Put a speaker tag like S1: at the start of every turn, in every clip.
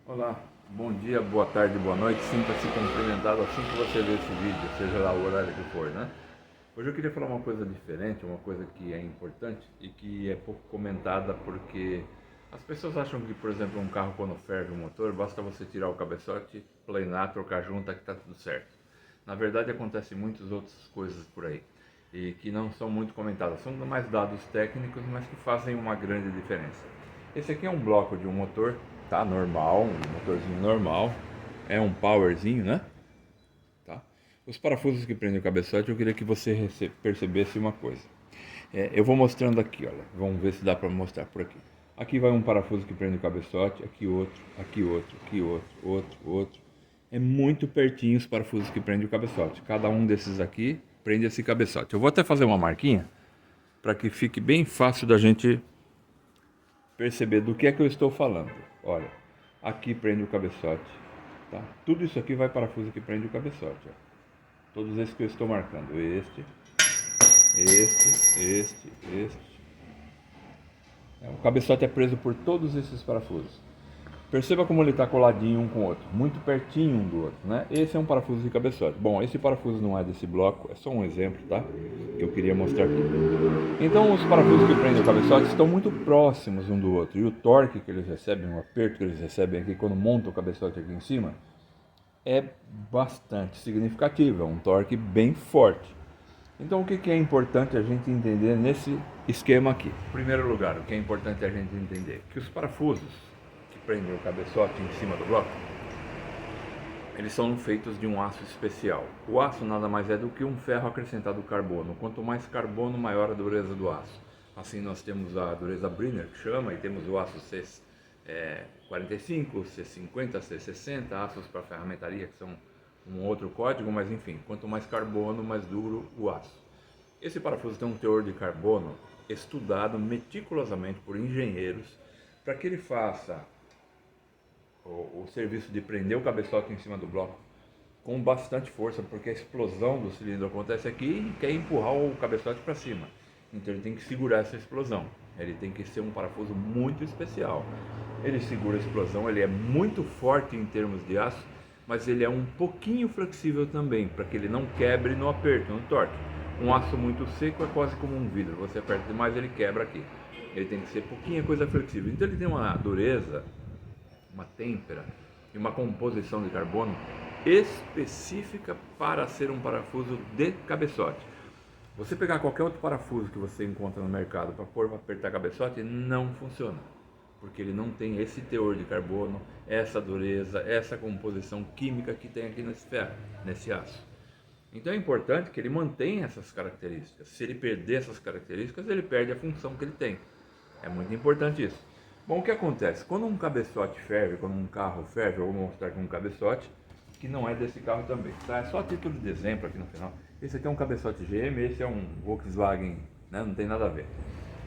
S1: Olá, bom dia, boa tarde, boa noite. Sinta-se cumprimentado assim que você vê esse vídeo, seja lá o horário que for, né? Hoje eu queria falar uma coisa diferente, uma coisa que é importante e que é pouco comentada porque as pessoas acham que, por exemplo, um carro quando ferve o motor, basta você tirar o cabeçote, planar, trocar junta que está tudo certo. Na verdade, acontecem muitas outras coisas por aí e que não são muito comentadas. São mais dados técnicos, mas que fazem uma grande diferença. Esse aqui é um bloco de um motor, tá? Normal, um motorzinho normal. É um powerzinho, né? Tá? Os parafusos que prendem o cabeçote, eu queria que você percebesse uma coisa. Eu vou mostrando aqui, olha. Vamos ver se dá para mostrar por aqui. Aqui vai um parafuso que prende o cabeçote, aqui outro, aqui outro, aqui outro, outro. É muito pertinho os parafusos que prendem o cabeçote. Cada um desses aqui prende esse cabeçote. Eu vou até fazer uma marquinha para que fique bem fácil da gente perceber do que é que eu estou falando. Olha, aqui prende o cabeçote, tá? Tudo isso aqui vai parafuso que prende o cabeçote, ó. Todos esses que eu estou marcando, este. O cabeçote é preso por todos esses parafusos. Perceba como ele está coladinho um com o outro, muito pertinho um do outro, né? Esse é um parafuso de cabeçote. Bom, esse parafuso não é desse bloco, é só um exemplo, tá? Que eu queria mostrar aqui. Então, os parafusos que prendem o cabeçote estão muito próximos um do outro. E o torque que eles recebem, o aperto que eles recebem aqui quando montam o cabeçote aqui em cima, é bastante significativo, é um torque bem forte. Então, o que é importante a gente entender nesse esquema aqui? Em primeiro lugar, o que é importante a gente entender? Que os parafusos que prendem o cabeçote em cima do bloco, eles são feitos de um aço especial. O aço nada mais é do que um ferro acrescentado carbono. Quanto mais carbono, maior a dureza do aço. Assim nós temos a dureza Brenner, que chama, e temos o aço C45, C50, C60, aços para ferramentaria, que são um outro código, mas enfim, quanto mais carbono, mais duro o aço. Esse parafuso tem um teor de carbono estudado meticulosamente por engenheiros para que ele faça o serviço de prender o cabeçote em cima do bloco com bastante força, porque a explosão do cilindro acontece aqui e quer empurrar o cabeçote para cima. Então ele tem que segurar essa explosão. Ele tem que ser um parafuso muito especial. Ele segura a explosão, ele é muito forte em termos de aço, mas ele é um pouquinho flexível também, para que ele não quebre no aperto, no torque. Um aço muito seco é quase como um vidro, você aperta demais ele quebra aqui. Ele tem que ser pouquinha coisa flexível. Então ele tem uma dureza, uma têmpera e uma composição de carbono específica para ser um parafuso de cabeçote. Você pegar qualquer outro parafuso que você encontra no mercado para pôr para apertar cabeçote, não funciona, porque ele não tem esse teor de carbono, essa dureza, essa composição química que tem aqui nesse ferro, nesse aço. Então é importante que ele mantenha essas características. Se ele perder essas características, ele perde a função que ele tem. É muito importante isso. Bom, o que acontece? Quando um cabeçote ferve, quando um carro ferve, eu vou mostrar aqui um cabeçote que não é desse carro também, tá? É só a título de exemplo aqui no final. Esse aqui é um cabeçote GM, esse é um Volkswagen, né? Não tem nada a ver.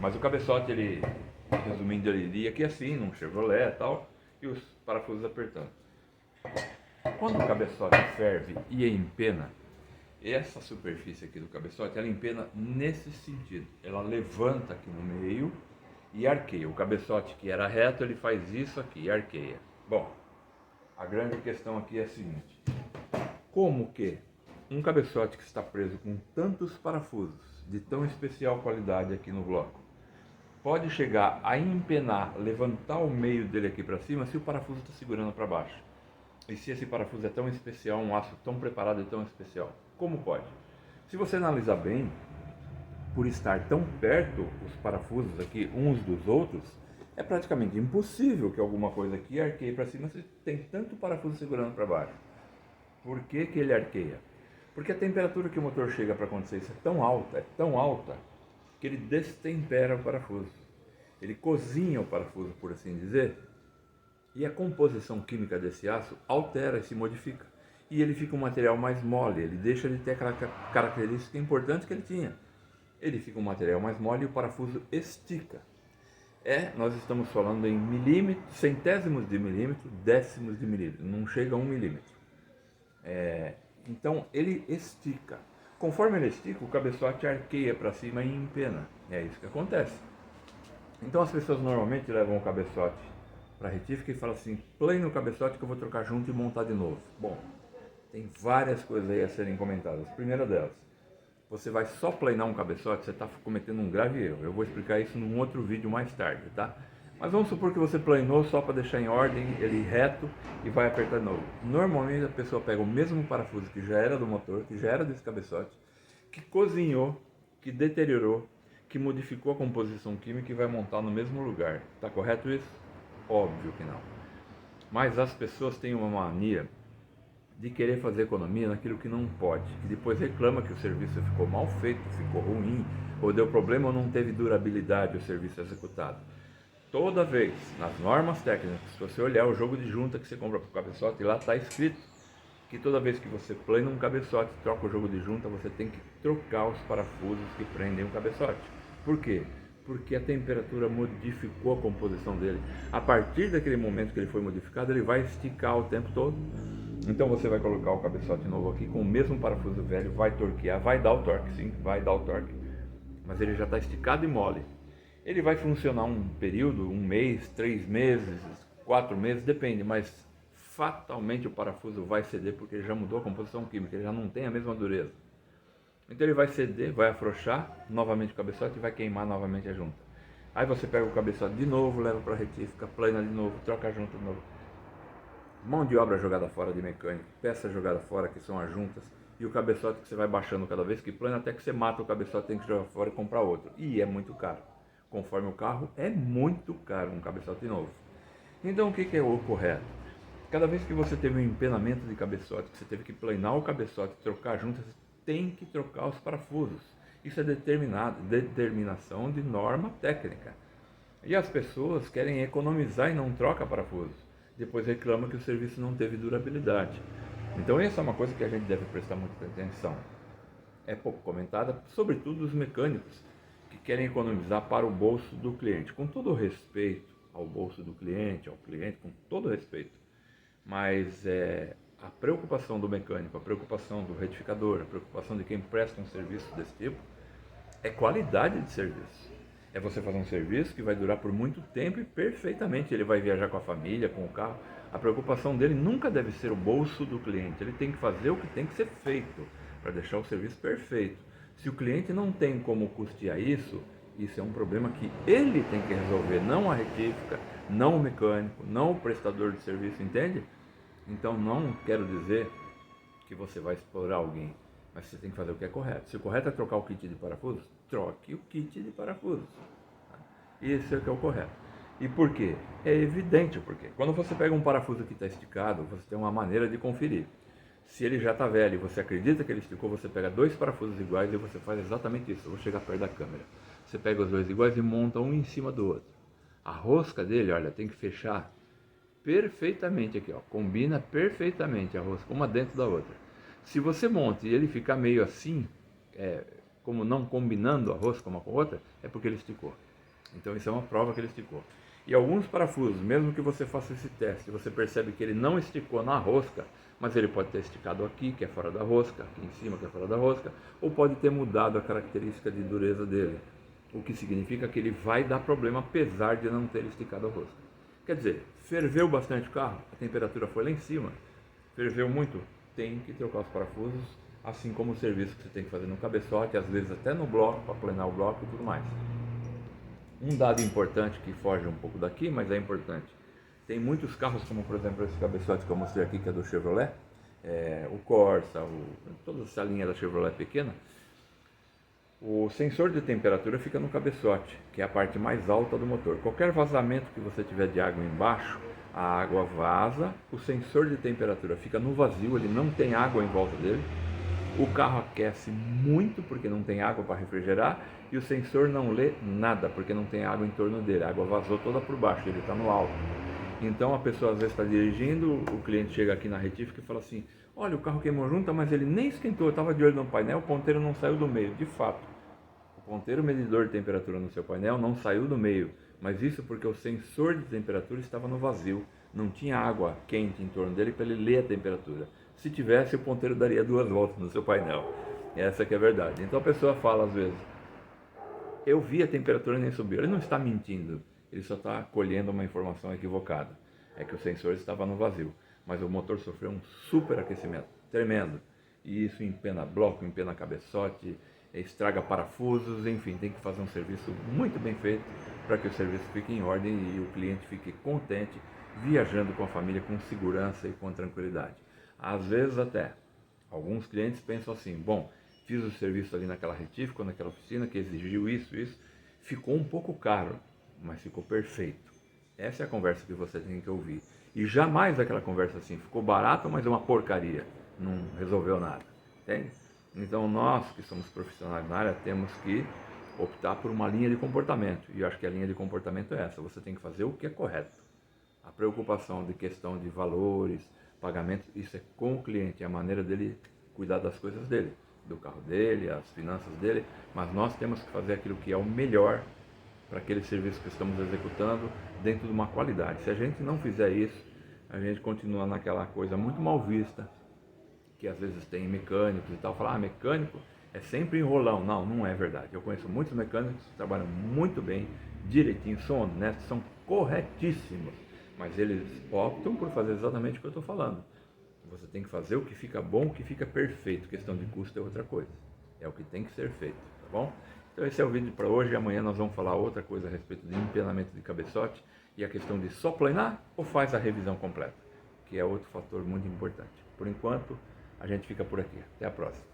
S1: Mas o cabeçote, ele, resumindo, ele iria aqui assim, num Chevrolet e tal, e os parafusos apertando. Quando o cabeçote ferve e empena, essa superfície aqui do cabeçote, ela empena nesse sentido. Ela levanta aqui no meio e arqueia. O cabeçote que era reto, ele faz isso aqui e arqueia. Bom, a grande questão aqui é a seguinte: como que um cabeçote que está preso com tantos parafusos de tão especial qualidade aqui no bloco pode chegar a empenar, levantar o meio dele aqui para cima se o parafuso está segurando para baixo? E se esse parafuso é tão especial, um aço tão preparado e tão especial? Como pode? Se você analisar bem, por estar tão perto os parafusos aqui uns dos outros, é praticamente impossível que alguma coisa aqui arqueie para cima se tem tanto parafuso segurando para baixo. Por que que ele arqueia? Porque a temperatura que o motor chega para acontecer isso é tão alta, que ele destempera o parafuso. Ele cozinha o parafuso, por assim dizer, e a composição química desse aço altera e se modifica. E ele fica um material mais mole, ele deixa de ter aquela característica importante que ele tinha. Ele fica um material mais mole e o parafuso estica. Nós estamos falando em milímetros, centésimos de milímetro, décimos de milímetro, não chega a 1 milímetro. Então ele estica. Conforme ele estica, o cabeçote arqueia para cima e empena. É isso que acontece. Então as pessoas normalmente levam o cabeçote para a retífica e fala assim, plane no cabeçote que eu vou trocar junto e montar de novo. Bom, tem várias coisas aí a serem comentadas. A primeira delas, você vai só planear um cabeçote, você está cometendo um grave erro. Eu vou explicar isso num outro vídeo mais tarde, tá? Mas vamos supor que você planeou só para deixar em ordem, ele reto e vai apertar de novo. Normalmente a pessoa pega o mesmo parafuso que já era do motor, que já era desse cabeçote, que cozinhou, que deteriorou, que modificou a composição química e vai montar no mesmo lugar. Tá correto isso? Óbvio que não. Mas as pessoas têm uma mania de querer fazer economia naquilo que não pode, que depois reclama que o serviço ficou mal feito, ficou ruim, ou deu problema ou não teve durabilidade o serviço executado. Toda vez, nas normas técnicas, se você olhar o jogo de junta que você compra para o cabeçote, lá está escrito que toda vez que você plana um cabeçote, troca o jogo de junta, você tem que trocar os parafusos que prendem o cabeçote. Por quê? Porque a temperatura modificou a composição dele. A partir daquele momento que ele foi modificado, ele vai esticar o tempo todo. Então você vai colocar o cabeçote novo aqui com o mesmo parafuso velho, vai torquear, vai dar o torque, sim, vai dar o torque. Mas ele já está esticado e mole. Ele vai funcionar um período, um mês, 3 meses, 4 meses, depende, mas fatalmente o parafuso vai ceder porque ele já mudou a composição química, ele já não tem a mesma dureza. Então ele vai ceder, vai afrouxar novamente o cabeçote e vai queimar novamente a junta. Aí você pega o cabeçote de novo, leva para a retífica, plana de novo, troca a junta de novo. Mão de obra jogada fora de mecânico, peça jogada fora que são as juntas e o cabeçote que você vai baixando cada vez que plana até que você mata o cabeçote, tem que jogar fora e comprar outro. E é muito caro. Conforme o carro, é muito caro um cabeçote novo. Então o que é o correto? Cada vez que você teve um empenamento de cabeçote, que você teve que planar o cabeçote, trocar juntas, você tem que trocar os parafusos. Isso é determinação de norma técnica. E as pessoas querem economizar e não trocam parafusos. Depois reclamam que o serviço não teve durabilidade. Então essa é uma coisa que a gente deve prestar muita atenção. É pouco comentada, sobretudo os mecânicos, que querem economizar para o bolso do cliente. Com todo o respeito ao bolso do cliente, ao cliente, com todo o respeito. Mas a preocupação do mecânico, a preocupação do retificador, a preocupação de quem presta um serviço desse tipo, é qualidade de serviço. É você fazer um serviço que vai durar por muito tempo e perfeitamente. Ele vai viajar com a família, com o carro. A preocupação dele nunca deve ser o bolso do cliente. Ele tem que fazer o que tem que ser feito para deixar o serviço perfeito. Se o cliente não tem como custear isso, isso é um problema que ele tem que resolver, não a retífica, não o mecânico, não o prestador de serviço, entende? Então não quero dizer que você vai explorar alguém, mas você tem que fazer o que é correto. Se o correto é trocar o kit de parafusos, troque o kit de parafusos. Isso é o que é o correto. E por quê? É evidente o porquê. Quando você pega um parafuso que está esticado, você tem uma maneira de conferir. Se ele já está velho e você acredita que ele esticou, você pega 2 parafusos iguais e você faz exatamente isso. Eu vou chegar perto da câmera. Você pega os 2 iguais e monta um em cima do outro. A rosca dele, olha, tem que fechar perfeitamente aqui, ó. Combina perfeitamente a rosca, uma dentro da outra. Se você monta e ele ficar meio assim, como não combinando a rosca uma com a outra, é porque ele esticou. Então isso é uma prova que ele esticou. E alguns parafusos, mesmo que você faça esse teste, você percebe que ele não esticou na rosca, mas ele pode ter esticado aqui, que é fora da rosca, aqui em cima, que é fora da rosca, ou pode ter mudado a característica de dureza dele, o que significa que ele vai dar problema apesar de não ter esticado a rosca. Quer dizer, ferveu bastante o carro, a temperatura foi lá em cima, ferveu muito, tem que trocar os parafusos, assim como o serviço que você tem que fazer no cabeçote, às vezes até no bloco, para planar o bloco e tudo mais. Um dado importante que foge um pouco daqui, mas é importante. Tem muitos carros, como por exemplo esse cabeçote que eu mostrei aqui, que é do Chevrolet, o Corsa, toda essa linha da Chevrolet pequena. O sensor de temperatura fica no cabeçote, que é a parte mais alta do motor. Qualquer vazamento que você tiver de água embaixo, a água vaza, o sensor de temperatura fica no vazio, ele não tem água em volta dele. O carro aquece muito porque não tem água para refrigerar e o sensor não lê nada porque não tem água em torno dele. A água vazou toda por baixo, ele está no alto. Então a pessoa às vezes está dirigindo, o cliente chega aqui na retífica e fala assim: olha, o carro queimou junta, mas ele nem esquentou, eu estava de olho no painel, o ponteiro não saiu do meio. De fato, o ponteiro medidor de temperatura no seu painel não saiu do meio, mas isso porque o sensor de temperatura estava no vazio, não tinha água quente em torno dele para ele ler a temperatura. Se tivesse, o ponteiro daria 2 voltas no seu painel. Essa que é a verdade. Então a pessoa fala às vezes: eu vi a temperatura nem subiu. Ele não está mentindo. ele só está colhendo uma informação equivocada. É que o sensor estava no vazio, mas o motor sofreu um superaquecimento tremendo. E isso empena bloco, empena cabeçote, estraga parafusos, enfim, tem que fazer um serviço muito bem feito para que o serviço fique em ordem e o cliente fique contente viajando com a família com segurança e com tranquilidade. Às vezes até, alguns clientes pensam assim, bom, fiz o serviço ali naquela retífica, naquela oficina que exigiu isso, ficou um pouco caro, mas ficou perfeito. Essa é a conversa que você tem que ouvir. E jamais aquela conversa assim, ficou barato, mas é uma porcaria, não resolveu nada, entende? Então nós que somos profissionais na área temos que optar por uma linha de comportamento. E eu acho que a linha de comportamento é essa, você tem que fazer o que é correto. A preocupação de questão de valores, pagamentos, isso é com o cliente, é a maneira dele cuidar das coisas dele, do carro dele, as finanças dele, mas nós temos que fazer aquilo que é o melhor para aquele serviço que estamos executando dentro de uma qualidade. Se a gente não fizer isso, a gente continua naquela coisa muito mal vista, que às vezes tem mecânicos e tal, falar, mecânico é sempre enrolão. Não, não é verdade. Eu conheço muitos mecânicos que trabalham muito bem, direitinho, são honestos, são corretíssimos, mas eles optam por fazer exatamente o que eu estou falando. Você tem que fazer o que fica bom, o que fica perfeito. Questão de custo é outra coisa. É o que tem que ser feito, tá bom? Então esse é o vídeo para hoje. Amanhã nós vamos falar outra coisa a respeito de empenamento de cabeçote e a questão de só planar ou faz a revisão completa, que é outro fator muito importante. Por enquanto, a gente fica por aqui. Até a próxima.